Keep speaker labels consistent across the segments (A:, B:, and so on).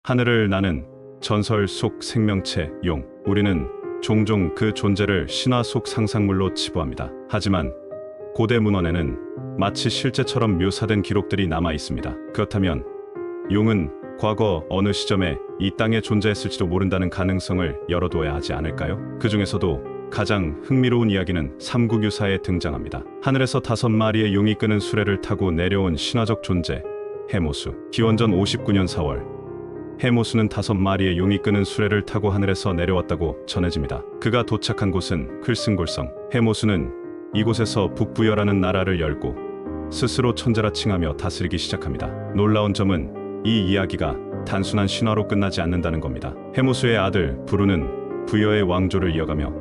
A: 하늘을 나는 전설 속 생명체 용. 우리는 종종 그 존재를 신화 속 상상물로 치부합니다. 하지만 고대 문헌에는 마치 실제처럼 묘사된 기록들이 남아 있습니다. 그렇다면 용은 과거 어느 시점에 이 땅에 존재했을지도 모른다는 가능성을 열어둬야 하지 않을까요? 그 중에서도 가장 흥미로운 이야기는 삼국유사에 등장합니다. 하늘에서 5마리의 용이 끄는 수레를 타고 내려온 신화적 존재 해모수. 기원전 59년 4월 해모수는 5마리의 용이 끄는 수레를 타고 하늘에서 내려왔다고 전해집니다. 그가 도착한 곳은 클승골성. 해모수는 이곳에서 북부여라는 나라를 열고 스스로 천재라 칭하며 다스리기 시작합니다. 놀라운 점은 이 이야기가 단순한 신화로 끝나지 않는다는 겁니다. 해모수의 아들 부루는 부여의 왕조를 이어가며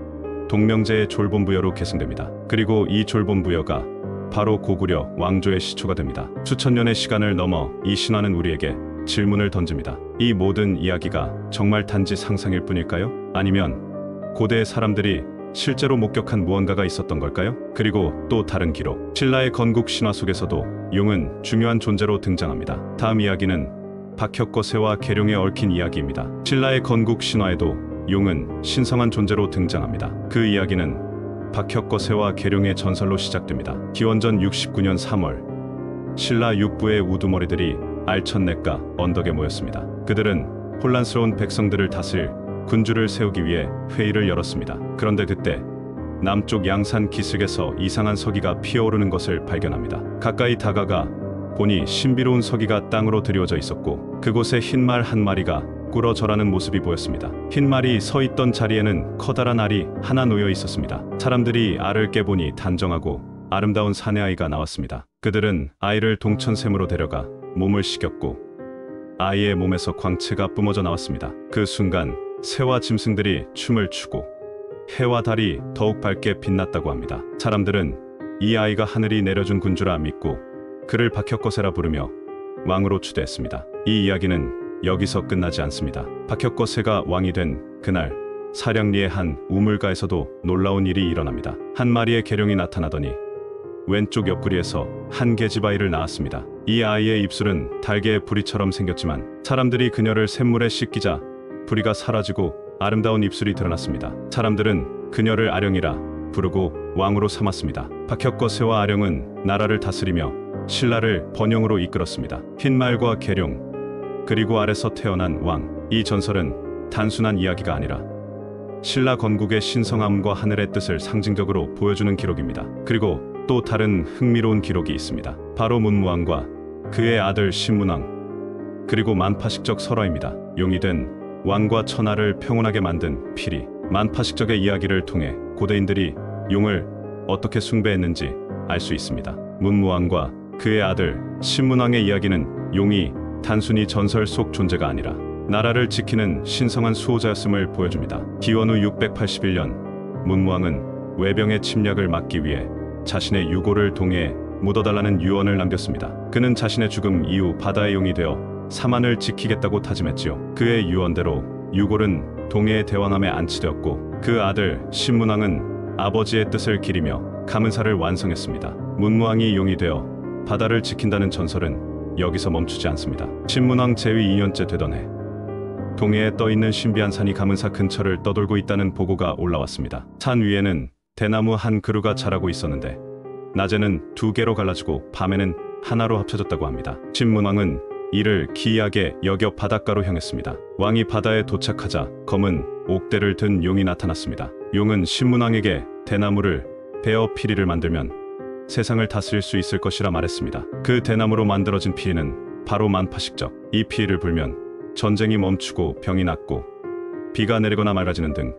A: 동명제의 졸본부여로 계승됩니다. 그리고 이 졸본부여가 바로 고구려 왕조의 시초가 됩니다. 수천 년의 시간을 넘어 이 신화는 우리에게 질문을 던집니다. 이 모든 이야기가 정말 단지 상상일 뿐일까요? 아니면 고대의 사람들이 실제로 목격한 무언가가 있었던 걸까요? 그리고 또 다른 기록. 신라의 건국 신화 속에서도 용은 중요한 존재로 등장합니다. 다음 이야기는 박혁거 새와 계룡에 얽힌 이야기입니다. 신라의 건국 신화에도 용은 신성한 존재로 등장합니다. 그 이야기는 박혁거 새와 계룡의 전설로 시작됩니다. 기원전 69년 3월 신라 육부의 우두머리들이 알천냇가 언덕에 모였습니다. 그들은 혼란스러운 백성들을 다스릴 군주를 세우기 위해 회의를 열었습니다. 그런데 그때 남쪽 양산 기슭에서 이상한 서기가 피어오르는 것을 발견합니다. 가까이 다가가 보니 신비로운 서기가 땅으로 드리워져 있었고 그곳에 흰말 한 마리가 꿇어 절하는 모습이 보였습니다. 흰말이 서 있던 자리에는 커다란 알이 하나 놓여 있었습니다. 사람들이 알을 깨보니 단정하고 아름다운 사내아이가 나왔습니다. 그들은 아이를 동천샘으로 데려가 몸을 식였고 아이의 몸에서 광채가 뿜어져 나왔습니다. 그 순간 새와 짐승들이 춤을 추고 해와 달이 더욱 밝게 빛났다고 합니다. 사람들은 이 아이가 하늘이 내려준 군주라 믿고 그를 박혁거새라 부르며 왕으로 추대했습니다. 이 이야기는 여기서 끝나지 않습니다. 박혁거새가 왕이 된 그날 사량리의 한 우물가에서도 놀라운 일이 일어납니다. 한 마리의 계룡이 나타나더니 왼쪽 옆구리에서 한 계집아이를 낳았습니다. 이 아이의 입술은 달개의 부리처럼 생겼지만 사람들이 그녀를 샘물에 씻기자 부리가 사라지고 아름다운 입술이 드러났습니다. 사람들은 그녀를 아령이라 부르고 왕으로 삼았습니다. 박혁거새와 아령은 나라를 다스리며 신라를 번영으로 이끌었습니다. 흰말과 계룡 그리고 알에서 태어난 왕. 이 전설은 단순한 이야기가 아니라 신라 건국의 신성함과 하늘의 뜻을 상징적으로 보여주는 기록입니다. 그리고 또 다른 흥미로운 기록이 있습니다. 바로 문무왕과 그의 아들 신문왕 그리고 만파식적 설화입니다. 용이 된 왕과 천하를 평온하게 만든 피리. 만파식적의 이야기를 통해 고대인들이 용을 어떻게 숭배했는지 알 수 있습니다. 문무왕과 그의 아들 신문왕의 이야기는 용이 단순히 전설 속 존재가 아니라 나라를 지키는 신성한 수호자였음을 보여줍니다. 기원 후 681년 문무왕은 외병의 침략을 막기 위해 자신의 유고를 동해에 묻어달라는 유언을 남겼습니다. 그는 자신의 죽음 이후 바다의 용이 되어 사만을 지키겠다고 다짐했지요. 그의 유언대로 유골은 동해의 대왕함에 안치되었고 그 아들 신문왕은 아버지의 뜻을 기리며 가문사를 완성했습니다. 문무왕이 용이 되어 바다를 지킨다는 전설은 여기서 멈추지 않습니다. 신문왕 재위 2년째 되던 해 동해에 떠있는 신비한 산이 가문사 근처를 떠돌고 있다는 보고가 올라왔습니다. 산 위에는 대나무 한 그루가 자라고 있었는데 낮에는 2개로 갈라지고 밤에는 하나로 합쳐졌다고 합니다. 신문왕은 이를 기이하게 여겨 바닷가로 향했습니다. 왕이 바다에 도착하자 검은 옥대를 든 용이 나타났습니다. 용은 신문왕에게 대나무를 베어 피리를 만들면 세상을 다스릴 수 있을 것이라 말했습니다. 그 대나무로 만들어진 피리는 바로 만파식적. 이 피리를 불면 전쟁이 멈추고 병이 낫고 비가 내리거나 맑아지는 등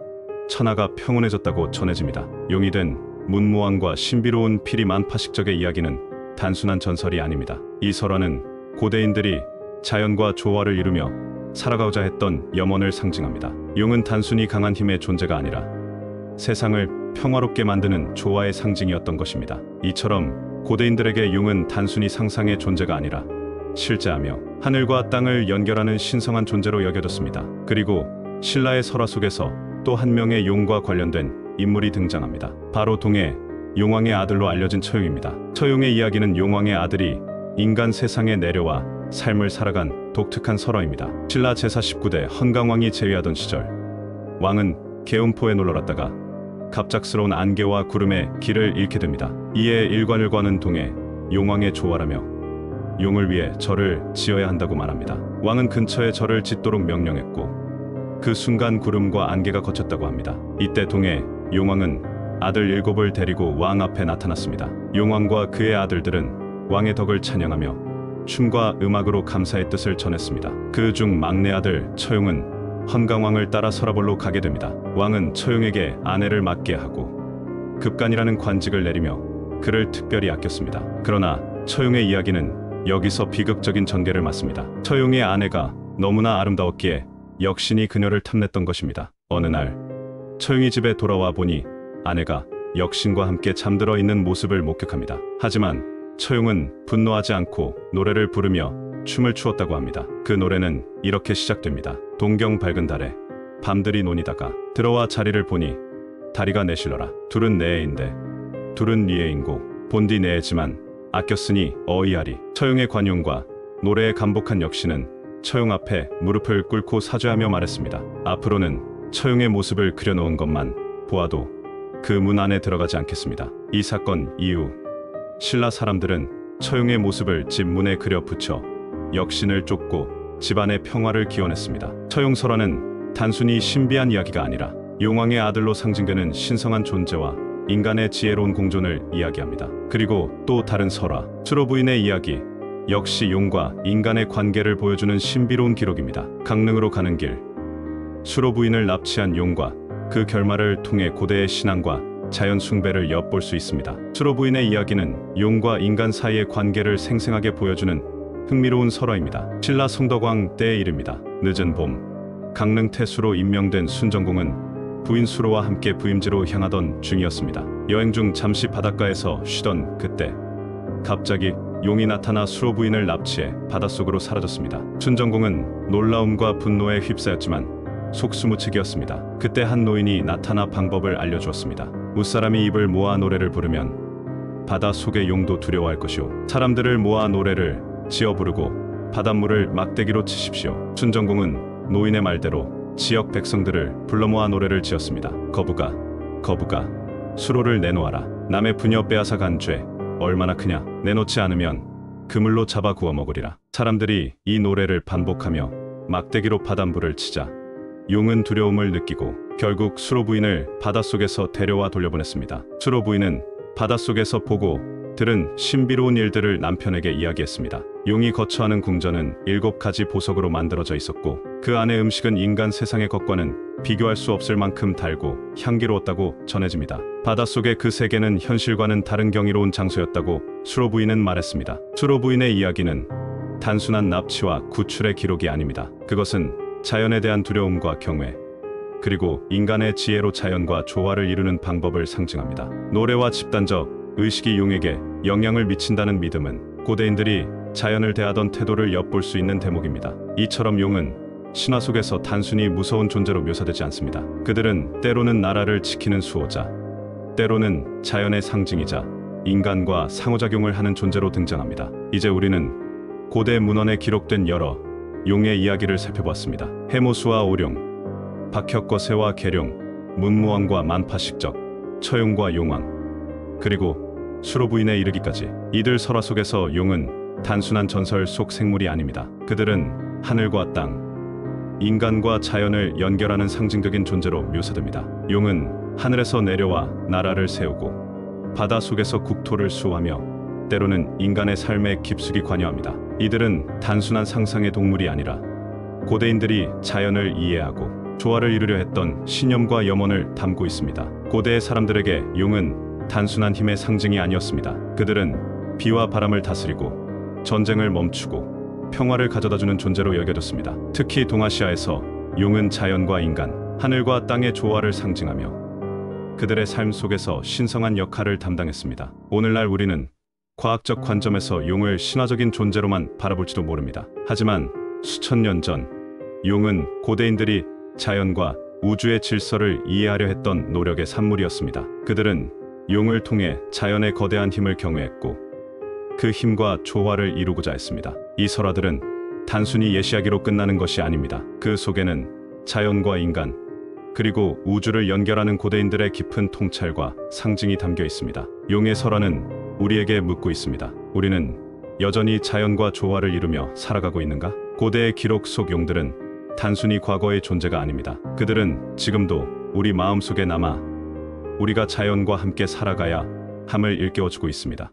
A: 천하가 평온해졌다고 전해집니다. 용이 된 문무왕과 신비로운 피리 만파식적의 이야기는 단순한 전설이 아닙니다. 이 설화는 고대인들이 자연과 조화를 이루며 살아가고자 했던 염원을 상징합니다. 용은 단순히 강한 힘의 존재가 아니라 세상을 평화롭게 만드는 조화의 상징이었던 것입니다. 이처럼 고대인들에게 용은 단순히 상상의 존재가 아니라 실제하며 하늘과 땅을 연결하는 신성한 존재로 여겨졌습니다. 그리고 신라의 설화 속에서 또 한 명의 용과 관련된 인물이 등장합니다. 바로 동해 용왕의 아들로 알려진 처용입니다. 처용의 이야기는 용왕의 아들이 인간 세상에 내려와 삶을 살아간 독특한 설화입니다. 신라 제사 19대 헌강왕이 재위하던 시절, 왕은 계음포에 놀러 갔다가 갑작스러운 안개와 구름에 길을 잃게 됩니다. 이에 일관을 거는 동해 용왕의 조화라며 용을 위해 절을 지어야 한다고 말합니다. 왕은 근처에 절을 짓도록 명령했고 그 순간 구름과 안개가 걷혔다고 합니다. 이때 동해 용왕은 아들 7을 데리고 왕 앞에 나타났습니다. 용왕과 그의 아들들은 왕의 덕을 찬양하며 춤과 음악으로 감사의 뜻을 전했습니다. 그 중 막내 아들 처용은 헌강왕을 따라 서라벌로 가게 됩니다. 왕은 처용에게 아내를 맡게 하고 급간이라는 관직을 내리며 그를 특별히 아꼈습니다. 그러나 처용의 이야기는 여기서 비극적인 전개를 맞습니다. 처용의 아내가 너무나 아름다웠기에 역신이 그녀를 탐냈던 것입니다. 어느 날 처용이 집에 돌아와 보니 아내가 역신과 함께 잠들어 있는 모습을 목격합니다. 하지만 처용은 분노하지 않고 노래를 부르며 춤을 추었다고 합니다. 그 노래는 이렇게 시작됩니다. 동경 밝은 달에 밤들이 논이다가 들어와 자리를 보니 다리가 내실러라. 둘은 내애인데 둘은 니애인고 본디 내애지만 아꼈으니 어이하리. 처용의 관용과 노래에 감복한 역신은 처용 앞에 무릎을 꿇고 사죄하며 말했습니다. 앞으로는 처용의 모습을 그려놓은 것만 보아도 그 문 안에 들어가지 않겠습니다. 이 사건 이후 신라 사람들은 처용의 모습을 집 문에 그려 붙여 역신을 쫓고 집안의 평화를 기원했습니다. 처용 설화는 단순히 신비한 이야기가 아니라 용왕의 아들로 상징되는 신성한 존재와 인간의 지혜로운 공존을 이야기합니다. 그리고 또 다른 설화, 수로 부인의 이야기, 역시 용과 인간의 관계를 보여주는 신비로운 기록입니다. 강릉으로 가는 길, 수로 부인을 납치한 용과 그 결말을 통해 고대의 신앙과 자연 숭배를 엿볼 수 있습니다. 수로 부인의 이야기는 용과 인간 사이의 관계를 생생하게 보여주는 흥미로운 설화입니다. 신라 성덕왕 때의 일입니다. 늦은 봄, 강릉 태수로 임명된 순정공은 부인 수로와 함께 부임지로 향하던 중이었습니다. 여행 중 잠시 바닷가에서 쉬던 그때 갑자기 용이 나타나 수로 부인을 납치해 바닷속으로 사라졌습니다. 순정공은 놀라움과 분노에 휩싸였지만 속수무책이었습니다. 그때 한 노인이 나타나 방법을 알려주었습니다. 무사람이 입을 모아 노래를 부르면 바다 속의 용도 두려워할 것이오. 사람들을 모아 노래를 지어 부르고 바닷물을 막대기로 치십시오. 순정공은 노인의 말대로 지역 백성들을 불러 모아 노래를 지었습니다. 거부가 수로를 내놓아라. 남의 부녀 빼앗아 간 죄 얼마나 크냐. 내놓지 않으면 그물로 잡아 구워 먹으리라. 사람들이 이 노래를 반복하며 막대기로 바닷물을 치자 용은 두려움을 느끼고 결국 수로 부인을 바닷속에서 데려와 돌려보냈습니다. 수로 부인은 바닷속에서 보고 들은 신비로운 일들을 남편에게 이야기했습니다. 용이 거처하는 궁전은 7가지 보석으로 만들어져 있었고 그 안의 음식은 인간 세상의 것과는 비교할 수 없을 만큼 달고 향기로웠다고 전해집니다. 바닷속의 그 세계는 현실과는 다른 경이로운 장소였다고 수로 부인은 말했습니다. 수로 부인의 이야기는 단순한 납치와 구출의 기록이 아닙니다. 그것은 자연에 대한 두려움과 경외, 그리고 인간의 지혜로 자연과 조화를 이루는 방법을 상징합니다. 노래와 집단적 의식이 용에게 영향을 미친다는 믿음은 고대인들이 자연을 대하던 태도를 엿볼 수 있는 대목입니다. 이처럼 용은 신화 속에서 단순히 무서운 존재로 묘사되지 않습니다. 그들은 때로는 나라를 지키는 수호자, 때로는 자연의 상징이자 인간과 상호작용을 하는 존재로 등장합니다. 이제 우리는 고대 문헌에 기록된 여러 용의 이야기를 살펴보았습니다. 해모수와 오룡, 박혁거세와 계룡, 문무왕과 만파식적, 처용과 용왕, 그리고 수로 부인에 이르기까지 이들 설화 속에서 용은 단순한 전설 속 생물이 아닙니다. 그들은 하늘과 땅, 인간과 자연을 연결하는 상징적인 존재로 묘사됩니다. 용은 하늘에서 내려와 나라를 세우고 바다 속에서 국토를 수호하며 때로는 인간의 삶에 깊숙이 관여합니다. 이들은 단순한 상상의 동물이 아니라 고대인들이 자연을 이해하고 조화를 이루려 했던 신념과 염원을 담고 있습니다. 고대의 사람들에게 용은 단순한 힘의 상징이 아니었습니다. 그들은 비와 바람을 다스리고 전쟁을 멈추고 평화를 가져다주는 존재로 여겨졌습니다. 특히 동아시아에서 용은 자연과 인간, 하늘과 땅의 조화를 상징하며 그들의 삶 속에서 신성한 역할을 담당했습니다. 오늘날 우리는 과학적 관점에서 용을 신화적인 존재로만 바라볼지도 모릅니다. 하지만 수천 년 전 용은 고대인들이 자연과 우주의 질서를 이해하려 했던 노력의 산물이었습니다. 그들은 용을 통해 자연의 거대한 힘을 경외했고 그 힘과 조화를 이루고자 했습니다. 이 설화들은 단순히 예시하기로 끝나는 것이 아닙니다. 그 속에는 자연과 인간, 그리고 우주를 연결하는 고대인들의 깊은 통찰과 상징이 담겨 있습니다. 용의 설화는 우리에게 묻고 있습니다. 우리는 여전히 자연과 조화를 이루며 살아가고 있는가? 고대의 기록 속 용들은 단순히 과거의 존재가 아닙니다. 그들은 지금도 우리 마음속에 남아 우리가 자연과 함께 살아가야 함을 일깨워주고 있습니다.